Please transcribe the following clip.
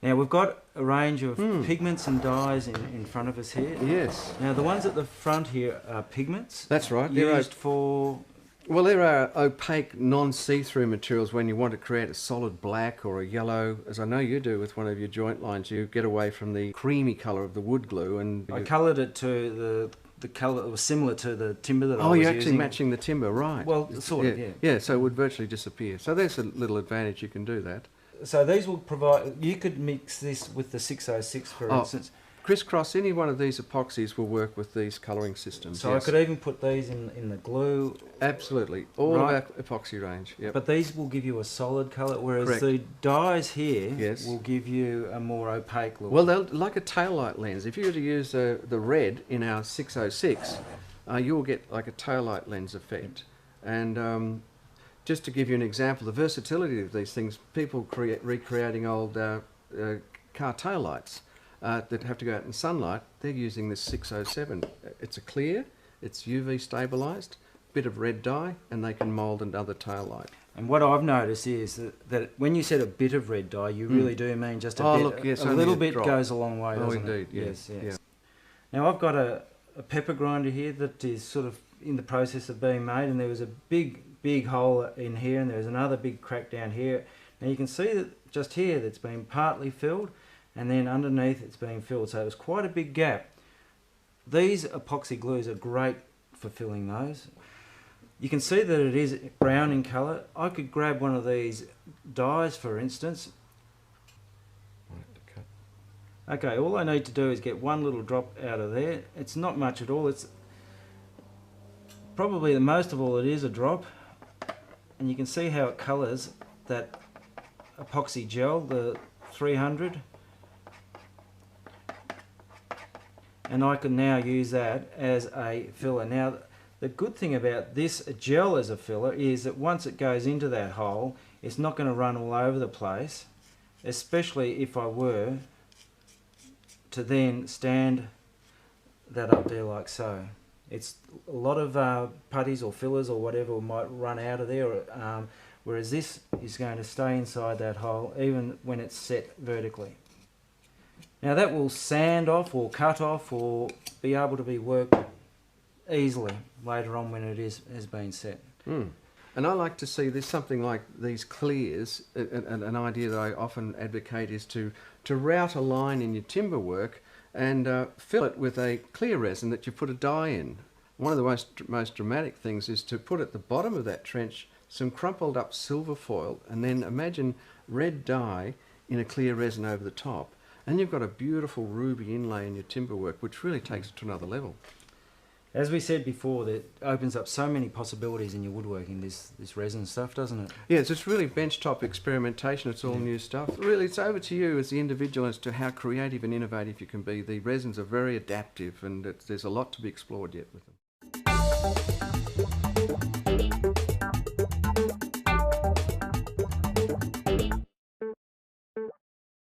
Now we've got a range of pigments and dyes in front of us here. Yes. Now the ones at the front here are pigments. That's right. Used for... Well, there are opaque, non-see-through materials when you want to create a solid black or a yellow, as I know you do with one of your joint lines. You get away from the creamy colour of the wood glue, and I coloured it to the colour that was similar to the timber that I was using. Oh, using. you're actually matching the timber, right? Well, sort of, yeah. Yeah, so it would virtually disappear. So there's a little advantage, you can do that. So these will provide... You could mix this with the 606, for instance. Crisscross, any one of these epoxies will work with these colouring systems. So yes. I could even put these in the glue. Absolutely. All of our epoxy range. Yep. But these will give you a solid colour, whereas Correct. the dyes here Yes. will give you a more opaque look. Well, they'll like a taillight lens. If you were to use the red in our 606, you'll get like a taillight lens effect. And just to give you an example, the versatility of these things, people recreating old car taillights that have to go out in sunlight, they're using this 607. It's a clear, it's UV stabilised, bit of red dye, and they can mould another tail light. And what I've noticed is that when you said a bit of red dye, you really do mean just a bit. Look, yes, a little bit goes a long way, doesn't indeed, it? yes. Yes. Now I've got a pepper grinder here that is sort of in the process of being made, and there was a big hole in here, and there's another big crack down here. Now you can see that just here that's been partly filled, and then underneath it's being filled, so it's quite a big gap. These epoxy glues are great for filling those. You can see that it is brown in colour. I could grab one of these dyes, for instance. Okay, all I need to do is get one little drop out of there. It's not much at all. It's probably the most of all it is a drop, and you can see how it colours that epoxy gel, the 300. And I can now use that as a filler. Now the good thing about this gel as a filler is that once it goes into that hole, it's not going to run all over the place, especially if I were to then stand that up there like so. It's a lot of putties or fillers or whatever might run out of there, whereas this is going to stay inside that hole even when it's set vertically. Now that will sand off or cut off or be able to be worked easily later on when it has been set. And I like to see this something like these clears. An idea that I often advocate is to route a line in your timber work and fill it with a clear resin that you put a dye in. One of the most dramatic things is to put at the bottom of that trench some crumpled up silver foil, and then imagine red dye in a clear resin over the top. And you've got a beautiful ruby inlay in your timber work, which really takes it to another level. As we said before, that opens up so many possibilities in your woodworking, this resin stuff, doesn't it? Yes, it's really benchtop experimentation. It's all new stuff. Really, it's over to you as the individual as to how creative and innovative you can be. The resins are very adaptive, and there's a lot to be explored yet with them.